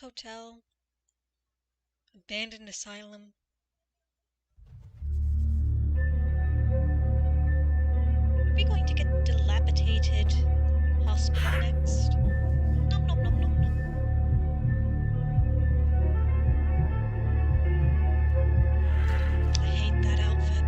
hotel, abandoned asylum. Are we going to get dilapidated hospital next? Nom nom nom nom nom. I hate that outfit.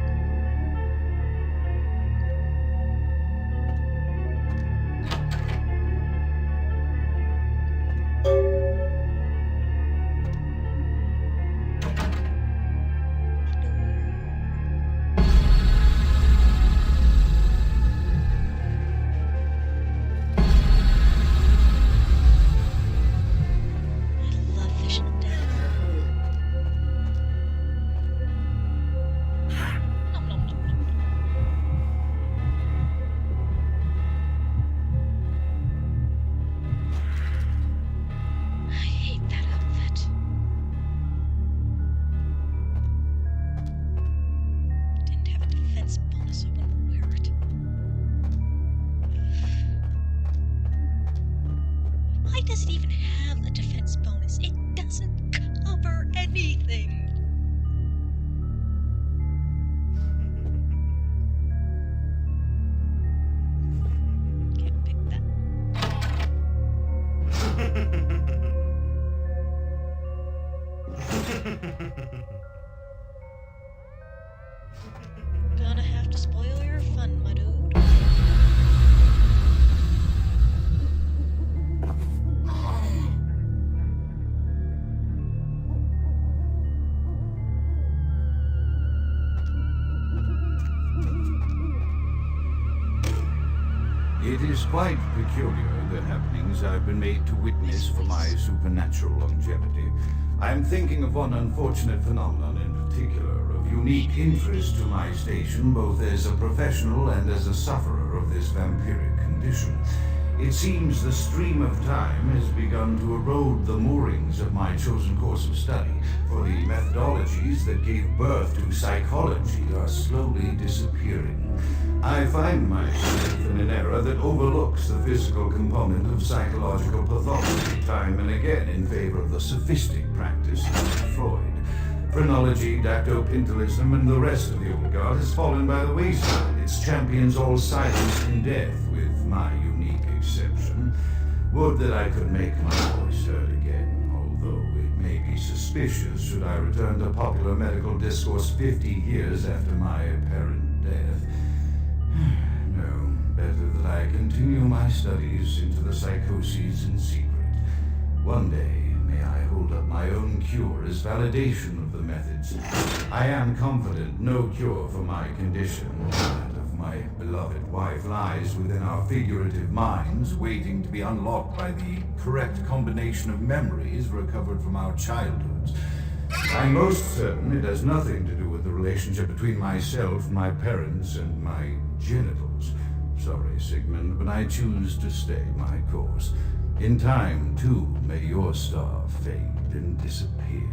Does it even have a defense bonus? It doesn't cover anything. Can't pick that. Gonna have to spoil your fun, my dude. It is quite peculiar, the happenings I've been made to witness for my supernatural longevity. I am thinking of one unfortunate phenomenon in particular, of unique interest to my station, both as a professional and as a sufferer of this vampiric condition. It seems the stream of time has begun to erode the moorings of my chosen course of study, for the methodologies that gave birth to psychology are slowly disappearing. I find myself in an era that overlooks the physical component of psychological pathology time and again in favor of the sophistic practice of Freud. Phrenology, dactopintilism, and the rest of the old guard has fallen by the wayside, its champions all silenced in death, with my unique exception. Would that I could make my voice heard again, although it may be suspicious should I return to popular medical discourse 50 years after my apparent death. No, better that I continue my studies into the psychoses in secret. One day, may I hold up my own cure as validation of the methods. I am confident no cure for my condition, and of my beloved wife, lies within our figurative minds, waiting to be unlocked by the correct combination of memories recovered from our childhoods. I'm most certain it has nothing to do with the relationship between myself, my parents, and my genitals. Sorry, Sigmund, but I choose to stay my course. In time, too, may your star fade and disappear.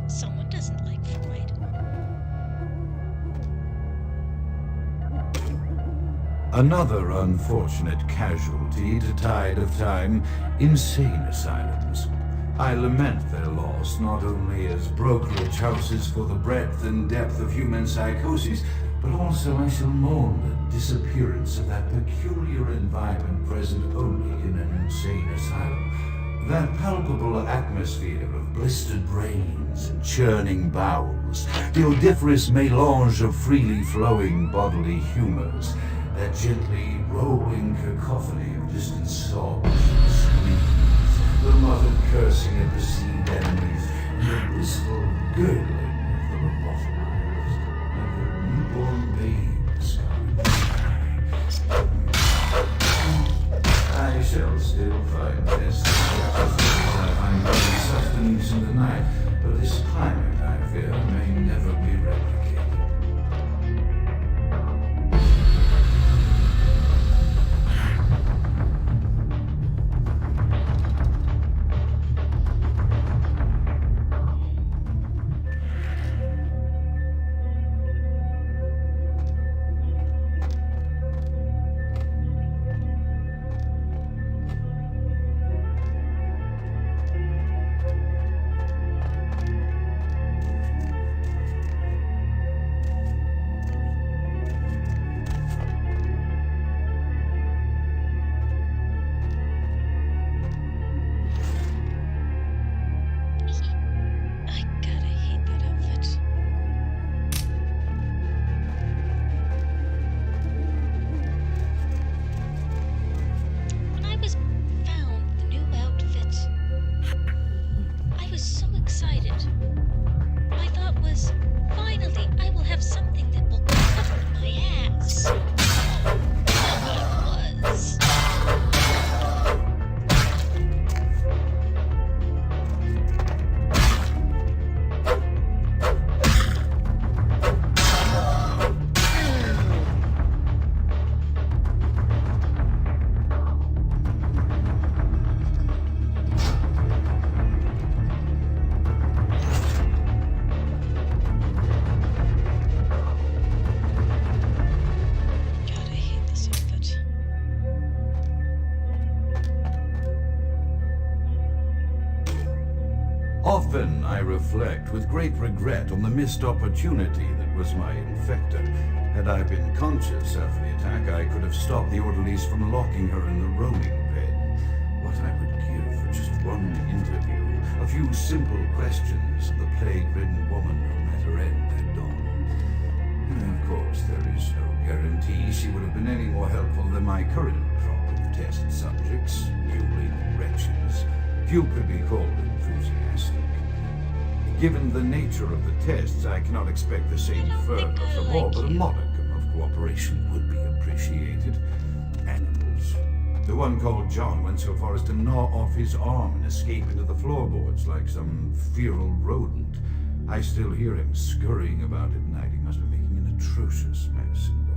Someone doesn't like Freud. Another unfortunate casualty to tide of time, insane asylums. I lament their loss not only as brokerage houses for the breadth and depth of human psychoses, but also I shall mourn the disappearance of that peculiar environment present only in an insane asylum. That palpable atmosphere of blistered brains and churning bowels, the odoriferous melange of freely flowing bodily humors, that gently rolling cacophony of distant sobs and screams, the muttered cursing of perceived enemies, and the blissful gurgling of the lobotomized, like a newborn babe discovered. I shall still find best I find daily sustenance in the night, but this climate, I fear, may never be replicated. Often I reflect with great regret on the missed opportunity that was my infector. Had I been conscious after the attack, I could have stopped the orderlies from locking her in the rolling pen. What I would give for just one interview, a few simple questions of the plague-ridden woman who met her end at dawn. Of course, there is no guarantee she would have been any more helpful than my current crop of test subjects, newly wretches. Few could be called enthusiastic. Given the nature of the tests, I cannot expect the same fervor from all, but a modicum of cooperation would be appreciated. Animals. The one called John went so far as to gnaw off his arm and escape into the floorboards like some feral rodent. I still hear him scurrying about at night. He must be making an atrocious mess in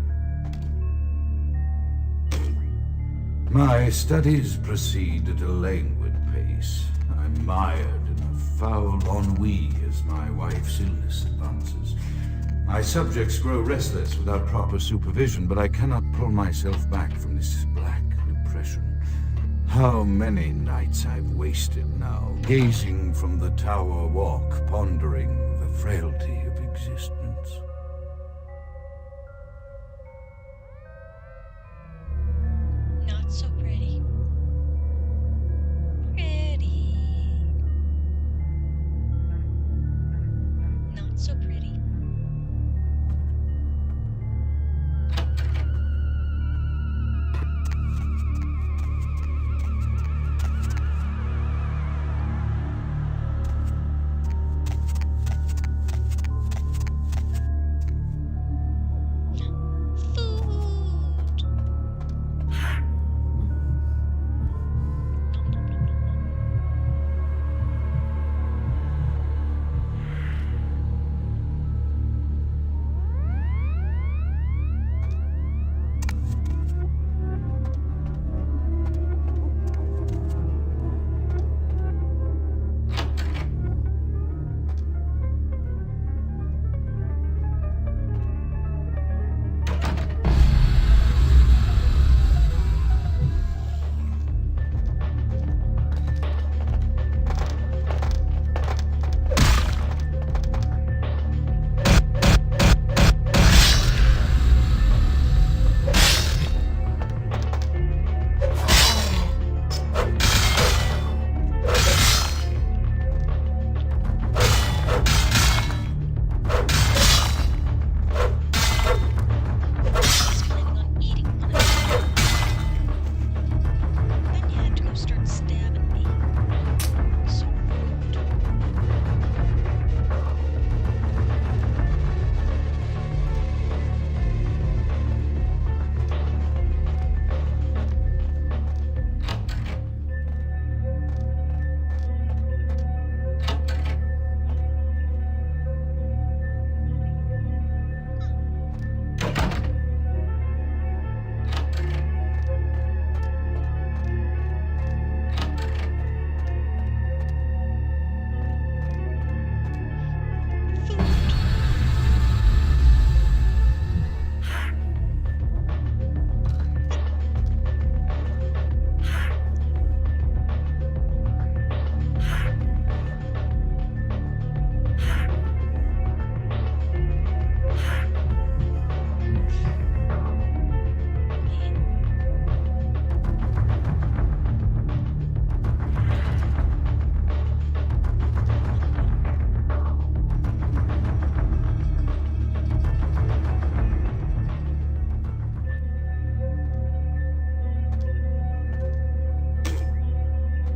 there. My studies proceed at a languid pace. I'm mired in a foul ennui as my wife's illness advances. My subjects grow restless without proper supervision, but I cannot pull myself back from this black depression. How many nights I've wasted now, gazing from the tower walk, pondering the frailty of existence. Not so pretty. Pretty. Not so pretty.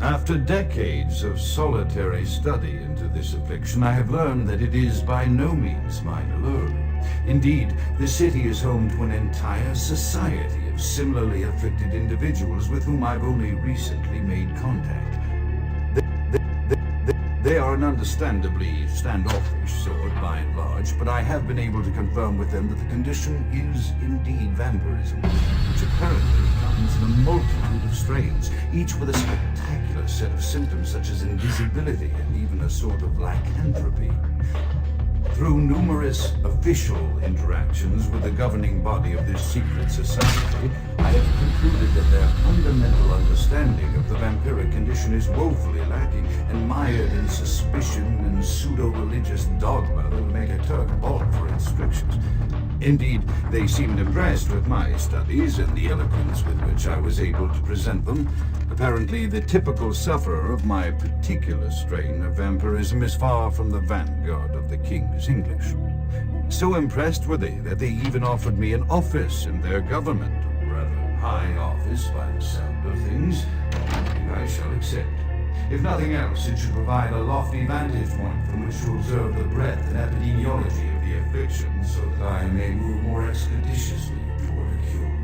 After decades of solitary study into this affliction, I have learned that it is by no means mine alone. Indeed, the city is home to an entire society of similarly afflicted individuals with whom I've only recently made contact. They are an understandably standoffish sort by and large, but I have been able to confirm with them that the condition is indeed vampirism, which apparently comes in a multitude of strains, each with a spectacular set of symptoms such as invisibility and even a sort of lycanthropy. Through numerous official interactions with the governing body of this secret society, I have concluded that their fundamental understanding of the vampiric condition is woefully lacking and mired in suspicion and pseudo-religious dogma that would make a Turk balk for instructions. Indeed, they seemed impressed with my studies and the eloquence with which I was able to present them. Apparently, the typical sufferer of my particular strain of vampirism is far from the vanguard of the King's English. So impressed were they that they even offered me an office in their government, a rather high office by the sound of things. I shall accept. If nothing else, it should provide a lofty vantage point from which to observe the breadth and epidemiology of the affliction, so that I may move more expeditiously toward a cure.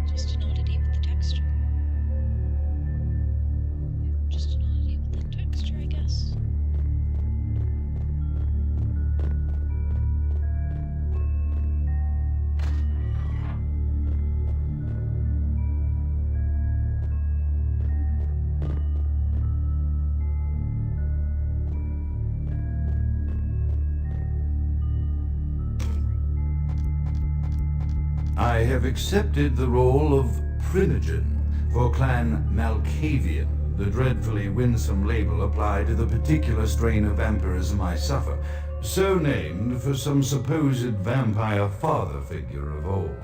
Just an oddity with the texture. Just an oddity with the texture, I guess. I have accepted the role of Primogen for Clan Malkavian, the dreadfully winsome label applied to the particular strain of vampirism I suffer, so named for some supposed vampire father figure of old.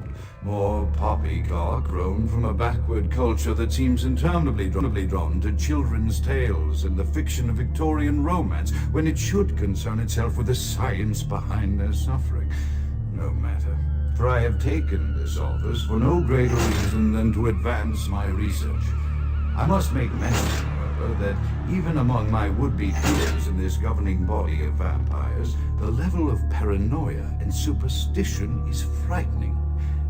More poppycock grown from a backward culture that seems interminably drawn to children's tales and the fiction of Victorian romance, when it should concern itself with the science behind their suffering. No matter. For I have taken this office for no greater reason than to advance my research. I must make mention, however, that even among my would-be peers in this governing body of vampires, the level of paranoia and superstition is frightening.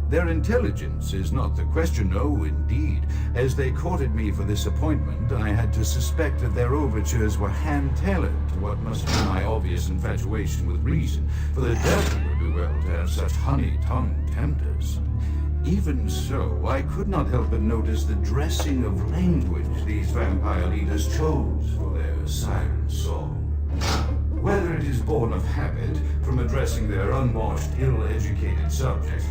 Their intelligence is not the question, no, indeed. As they courted me for this appointment, I had to suspect that their overtures were hand-tailored to what must be my obvious infatuation with reason, for the devil would do well to have such honey-tongued tempters. Even so, I could not help but notice the dressing of language these vampire leaders chose for their siren song. Whether it is born of habit, from addressing their unwashed, ill-educated subjects,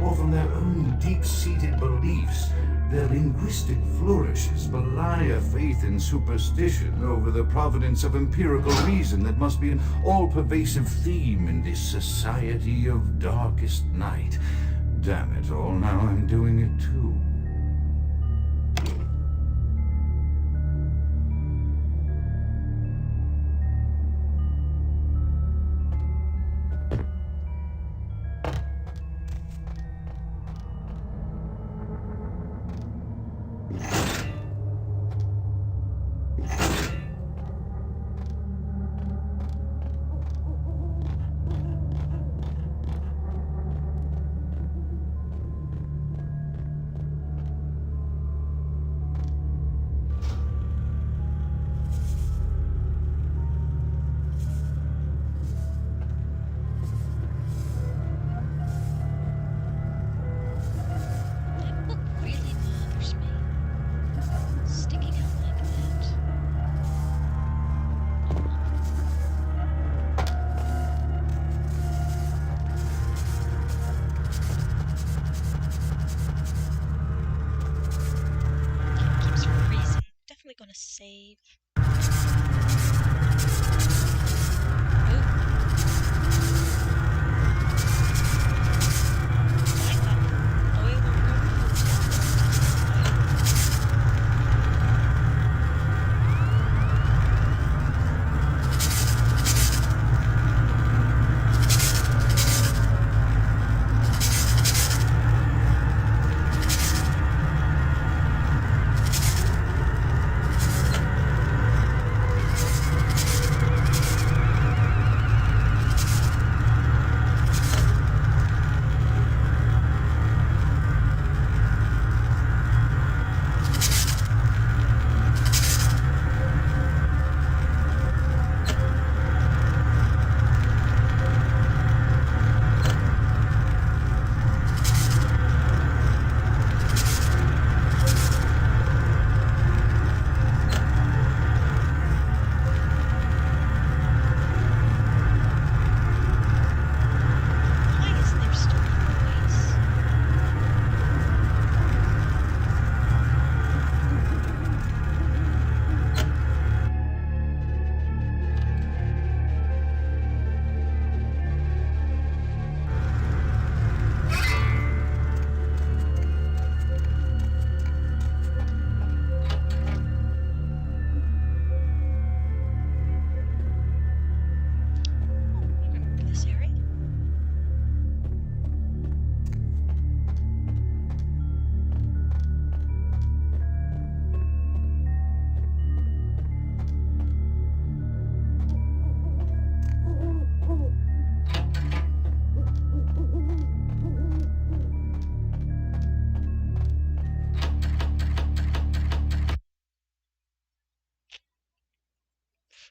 or from their own deep-seated beliefs, their linguistic flourishes belie a faith in superstition over the providence of empirical reason that must be an all-pervasive theme in this society of darkest night. Damn it all, now I'm doing it too. That book really bothers me. Sticking out like that. Keeps freezing. Definitely gonna save. Ooh. Like that. Oil or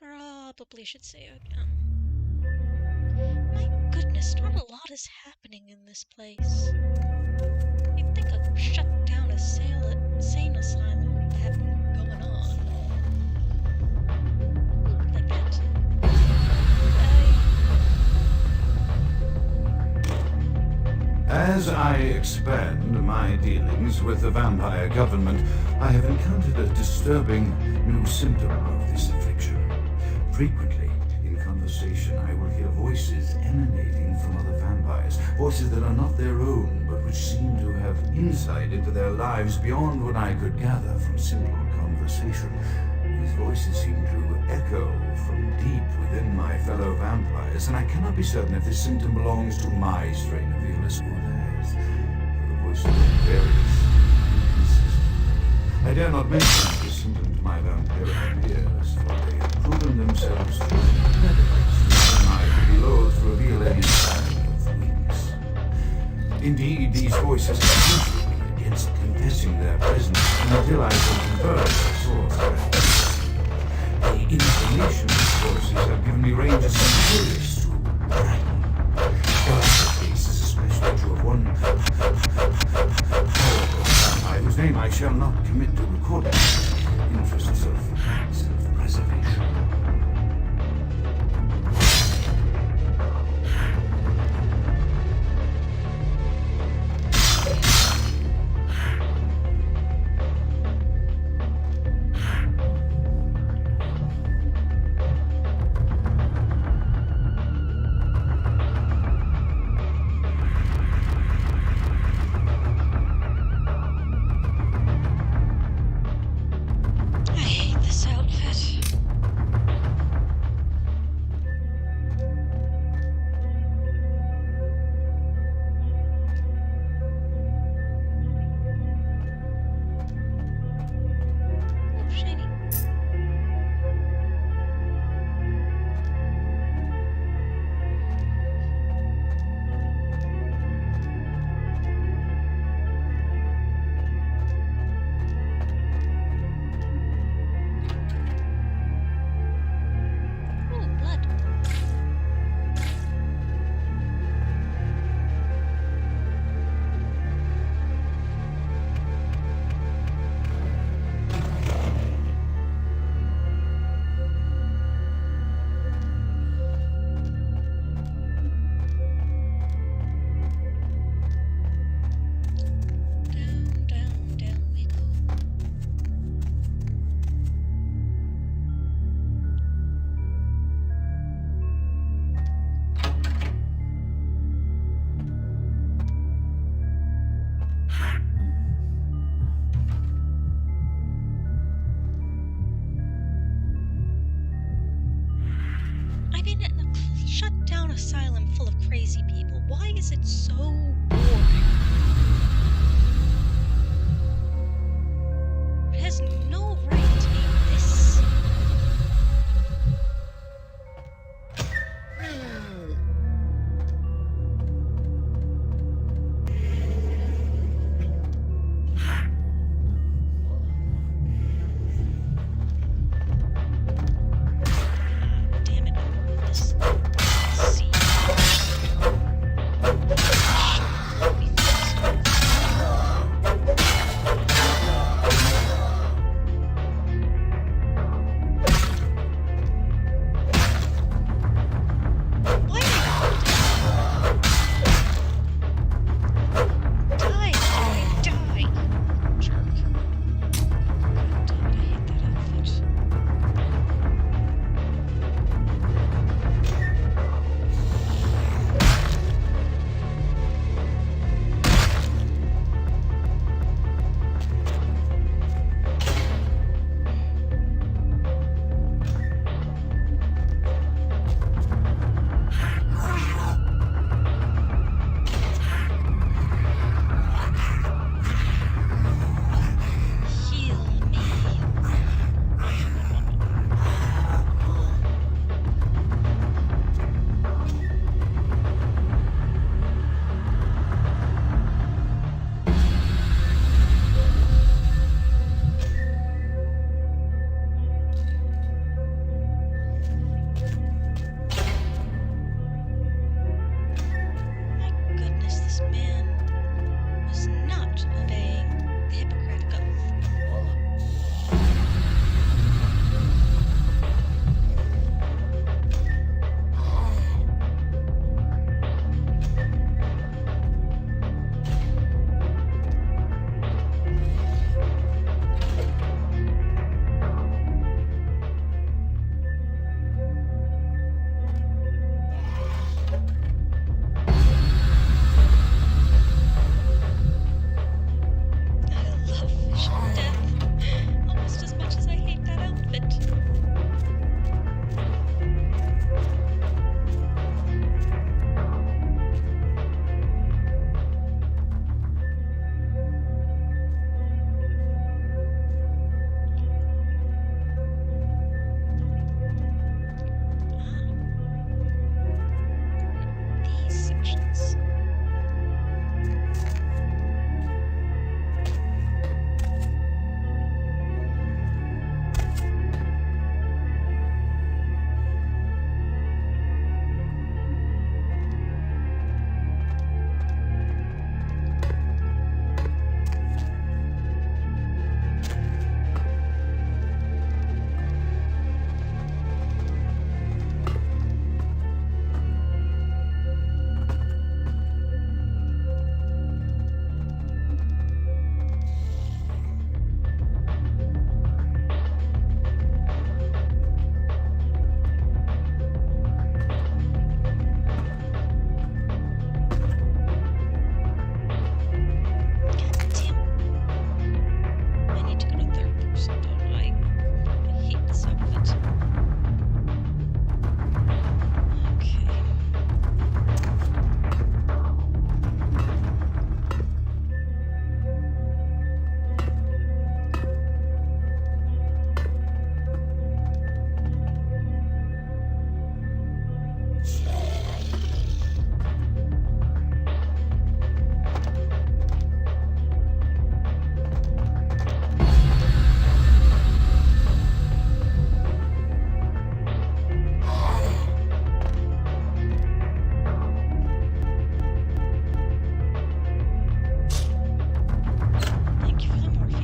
Probably should save again. My goodness, not a lot is happening in this place. You'd think a shut down insane asylum would have going on. Like that. As I expand my dealings with the vampire government, I have encountered a disturbing new symptom of this affliction. Frequently, in conversation, I will hear voices emanating from other vampires, voices that are not their own, but which seem to have insight into their lives beyond what I could gather from simple conversation. These voices seem to echo from deep within my fellow vampires, and I cannot be certain if this symptom belongs to my strain of illness or theirs, for the voices are various and inconsistent. I dare not mention this symptom to my vampiric peers, for they have proven themselves too pedants and I would be loath to reveal any sign of weakness. Indeed, these voices have usually me against confessing their presence until I can converse the source of their presence. The information these voices have given me ranges from curious to frightening. There are cases, especially to of one powerful vampire whose name I shall not commit to recording in interests of self-preservation. Asylum full of crazy people. Why is it so boring? It has no right to be this. Damn it. This. See.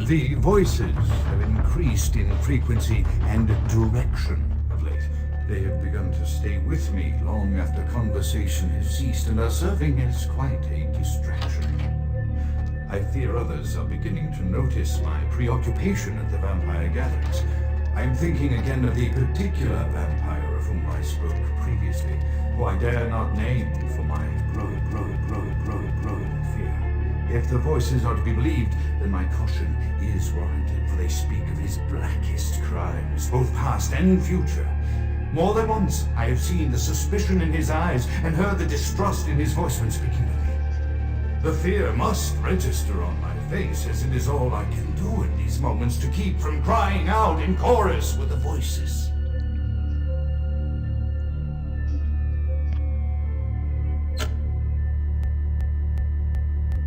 The voices have increased in frequency and direction of late. They have begun to stay with me long after conversation has ceased and are serving as quite a distraction. I fear others are beginning to notice my preoccupation at the vampire gatherings. I am thinking again of the particular vampire of whom I spoke previously, who I dare not name for my growing fear. If the voices are to be believed, then my caution is warranted, for they speak of his blackest crimes, both past and future. More than once, I have seen the suspicion in his eyes and heard the distrust in his voice when speaking with me. The fear must register on my face, as it is all I can do in these moments to keep from crying out in chorus with the voices.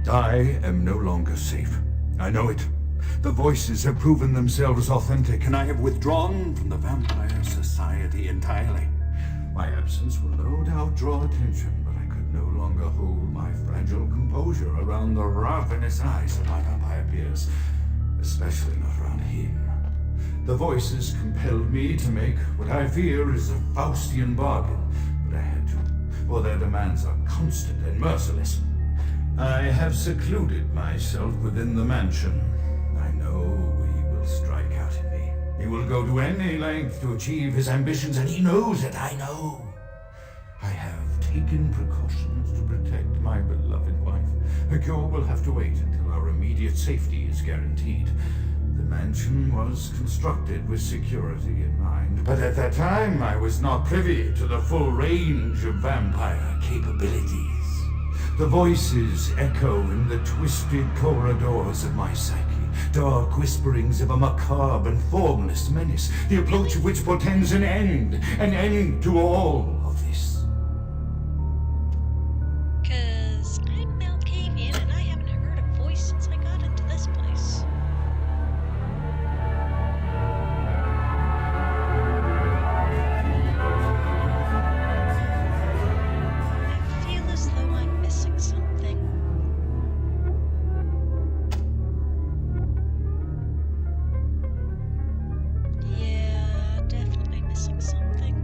I am no longer safe. I know it. The voices have proven themselves authentic, and I have withdrawn from the Vampire Society entirely. My absence will no doubt draw attention, but I could no longer hold my fragile composure around the ravenous eyes of my vampire peers, especially not around him. The voices compelled me to make what I fear is a Faustian bargain, but I had to, for their demands are constant and merciless. I have secluded myself within the mansion. I know he will strike out at me. He will go to any length to achieve his ambitions, and he knows it, I know. I have taken precautions to protect my beloved wife. A cure will have to wait until our immediate safety is guaranteed. The mansion was constructed with security in mind, but at that time I was not privy to the full range of vampire capabilities. The voices echo in the twisted corridors of my psyche, dark whisperings of a macabre and formless menace, the approach of which portends an end to all of this. 'Cause I'm Malkavian and I haven't heard a voice since I got into this place. I feel as though I'm missing something. Yeah, definitely missing something.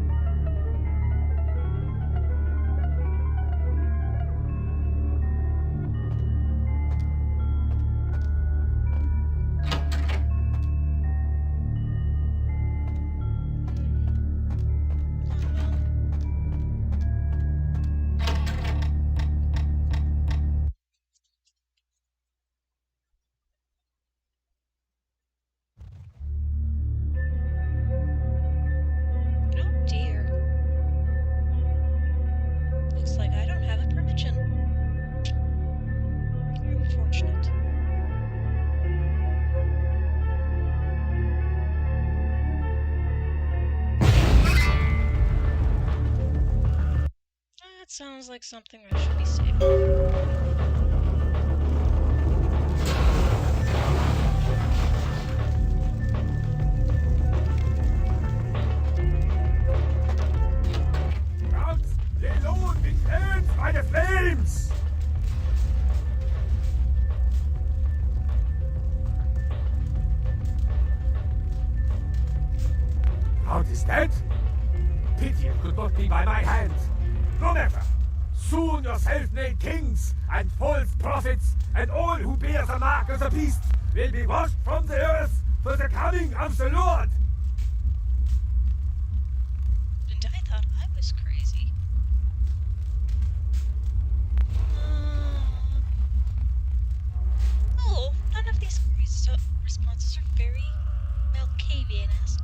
Oh dear. Looks like I don't have a permission. Unfortunate. That sounds like something I should be saving. Out! Lay low and be burned by the flames! How is that? Pity it could not be by my hand. No matter. Soon your self-made kings and false prophets and all who bear the mark of the beast will be washed from the earth for the coming of the Lord. And I thought I was crazy. Oh, none of these responses are very Malkavian-esque.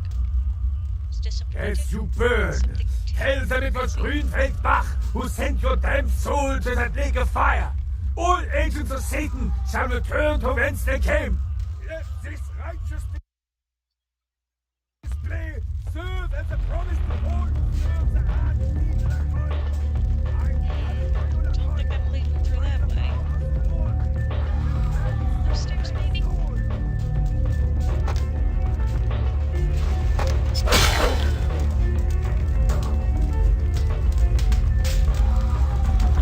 It's disappointing. As you burn, Something tell them it was Grünfeld Bach who sent your damned soul to that lake of fire. All agents of Satan shall return to whence they came. Let this righteous display serve as a promise to all who serve the archangel of God. Don't think I'm leading through that way. Upstairs, maybe?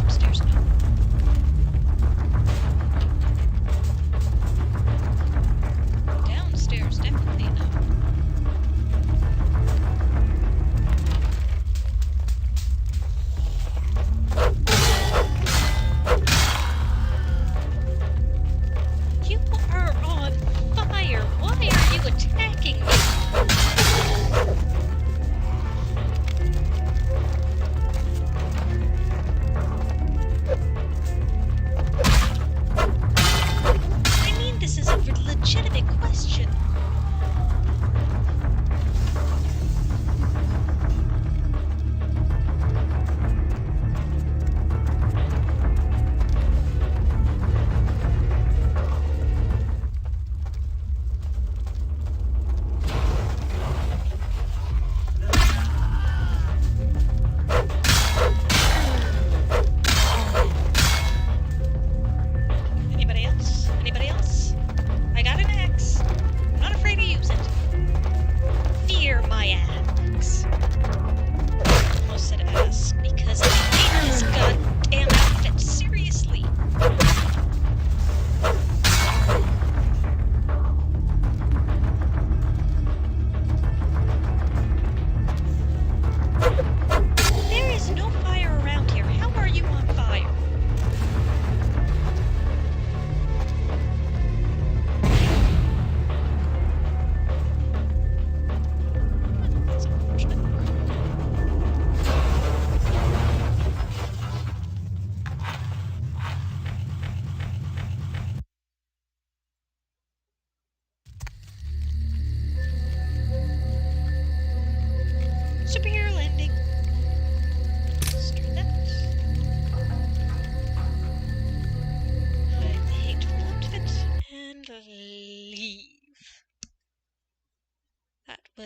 Upstairs, no.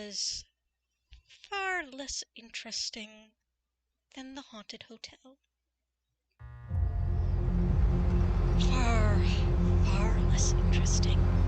was far less interesting than the haunted hotel. Far, far less interesting.